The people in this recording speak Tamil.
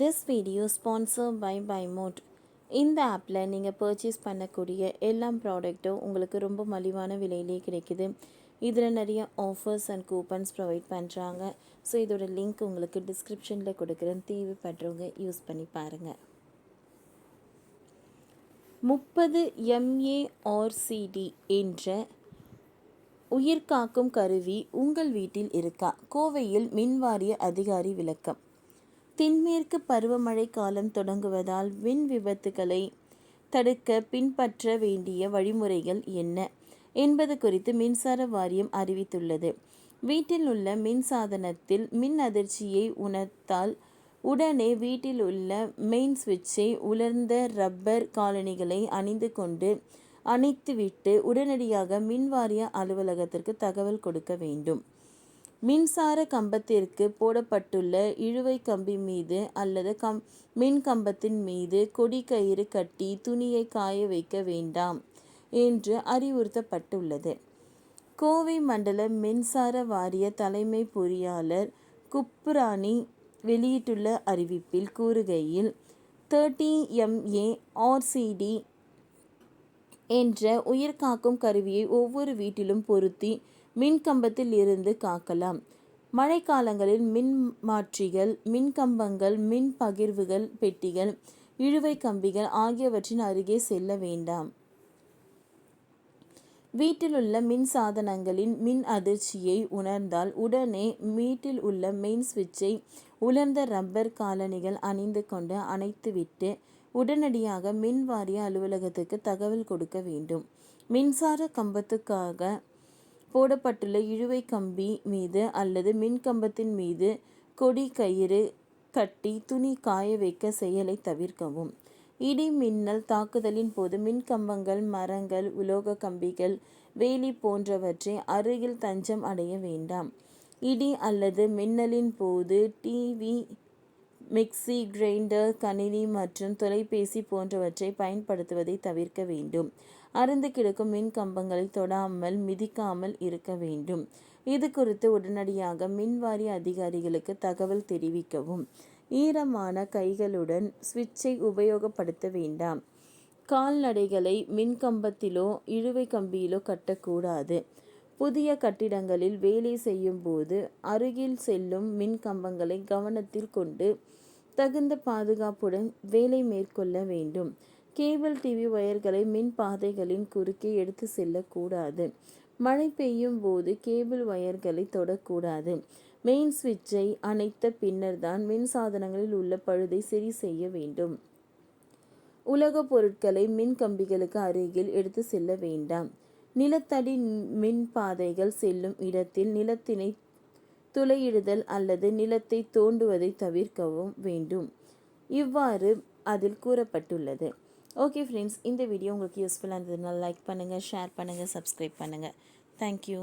This video sponsored by BuyMode. இந்த ஆப்பில் நீங்கள் பர்ச்சேஸ் பண்ணக்கூடிய எல்லா ப்ராடக்ட்டும் உங்களுக்கு ரொம்ப மலிவான விலையிலே கிடைக்குது. இதில் நிறைய ஆஃபர்ஸ் அண்ட் கூப்பன்ஸ் ப்ரொவைட் பண்ணுறாங்க. ஸோ இதோட லிங்க் உங்களுக்கு டிஸ்கிரிப்ஷனில் கொடுக்குறேன். தேவைப்படுறவங்க யூஸ் பண்ணி பாருங்கள். 30 MARCD என்ற உயிர்காக்கும் கருவி உங்கள் வீட்டில் இருக்கா? கோவையில் மின்வாரிய அதிகாரி விளக்கம். தென்மேற்கு பருவமழை காலம் தொடங்குவதால் மின் விபத்துகளை தடுக்க பின்பற்ற வேண்டிய வழிமுறைகள் என்ன என்பது குறித்து மின்சார வாரியம் அறிவித்துள்ளது. வீட்டில் உள்ள மின் சாதனத்தில் மின் அதிர்ச்சியை உணர்ந்தால் உடனே வீட்டில் உள்ள மெயின் சுவிட்சை உலர்ந்த ரப்பர் காலணிகளை அணிந்து கொண்டு அணைத்துவிட்டு உடனடியாக மின்வாரிய அலுவலகத்திற்கு தகவல் கொடுக்க வேண்டும். மின்சார கம்பத்திற்கு போடப்பட்டுள்ள இழுவை கம்பி மீது அல்லது மின் கம்பத்தின் மீது கொடி கயிறு கட்டி துணியை காய வைக்க வேண்டாம் என்று அறிவுறுத்தப்பட்டுள்ளது. கோவை மண்டல மின்சார வாரிய தலைமை பொறியாளர் குப்புராணி வெளியிட்டுள்ள அறிவிப்பில் கூறுகையில், 30 MARCD என்ற உயிர்காக்கும் கருவியை ஒவ்வொரு வீட்டிலும் பொருத்தி மின்கம்பத்தில் இருந்து காக்கலாம். மழைக்காலங்களில் மின் மாற்றிகள், மின்கம்பங்கள், மின் பகிர்வுகள் பெட்டிகள், இழுவை கம்பிகள் ஆகியவற்றின் அருகே செல்ல வேண்டாம். வீட்டில் உள்ள மின் சாதனங்களின் மின் அதிர்ச்சியை உணர்ந்தால் உடனே வீட்டில் உள்ள மெயின் சுவிட்சை உலர்ந்த ரப்பர் காலணிகள் அணிந்து கொண்டு அணைத்துவிட்டு உடனடியாக மின் வாரிய அலுவலகத்துக்கு தகவல் கொடுக்க வேண்டும். மின்சார கம்பத்துக்காக போடப்பட்டுள்ள இழுவை கம்பி மீது அல்லது மின்கம்பத்தின் மீது கொடி கயிறு கட்டி துணி காய வைக்க செயலை தவிர்க்கவும். இடி மின்னல் தாக்குதலின் போது மின்கம்பங்கள், மரங்கள், உலோக கம்பிகள், வேலி போன்றவற்றை அருகில் தஞ்சம் அடைய வேண்டாம். இடி அல்லது மின்னலின் போது டிவி, மிக்சி, கிரைண்டர், கணினி மற்றும் தொலைபேசி போன்றவற்றை பயன்படுத்துவதை தவிர்க்க வேண்டும். அறுந்து கிடக்கும் மின் கம்பங்களை தொடாமல் மிதிக்காமல் இருக்க வேண்டும். இது குறித்து உடனடியாக மின்வாரிய அதிகாரிகளுக்கு தகவல் தெரிவிக்கவும். ஈரமான கைகளுடன் சுவிட்சை உபயோகப்படுத்த வேண்டாம். கால்நடைகளை மின்கம்பத்திலோ இழுவை கம்பியிலோ கட்டக்கூடாது. புதிய கட்டிடங்களில் வேலை செய்யும் போது அருகில் செல்லும் மின் கம்பங்களை கவனத்தில் கொண்டு தகுந்த பாதுகாப்புடன் வேலை மேற்கொள்ள வேண்டும். கேபிள் டிவி ஒயர்களை மின் பாதைகளின் குறுக்கே எடுத்து செல்லக்கூடாது. மழை பெய்யும் போது கேபிள் ஒயர்களை தொடக்கூடாது. மெயின் சுவிட்சை அணைத்த பின்னர் தான் மின் சாதனங்களில் உள்ள பழுதை சரி செய்ய வேண்டும். உலோக பொருட்களை மின் கம்பிகளுக்கு அருகில் எடுத்து செல்ல வேண்டாம். நிலத்தடி மின் பாதைகள் செல்லும் இடத்தில் நிலத்தினை துளையிடுதல் அல்லது நிலத்தை தோண்டுவதை தவிர்க்கவும் வேண்டும். இவ்வாறு அதில் கூறப்பட்டுள்ளது. ஓகே ஃப்ரெண்ட்ஸ், இந்த வீடியோ உங்களுக்கு யூஸ்ஃபுல்லாக இருந்ததுனால் லைக் பண்ணுங்கள், ஷேர் பண்ணுங்கள், சப்ஸ்கிரைப் பண்ணுங்கள். தேங்க்யூ.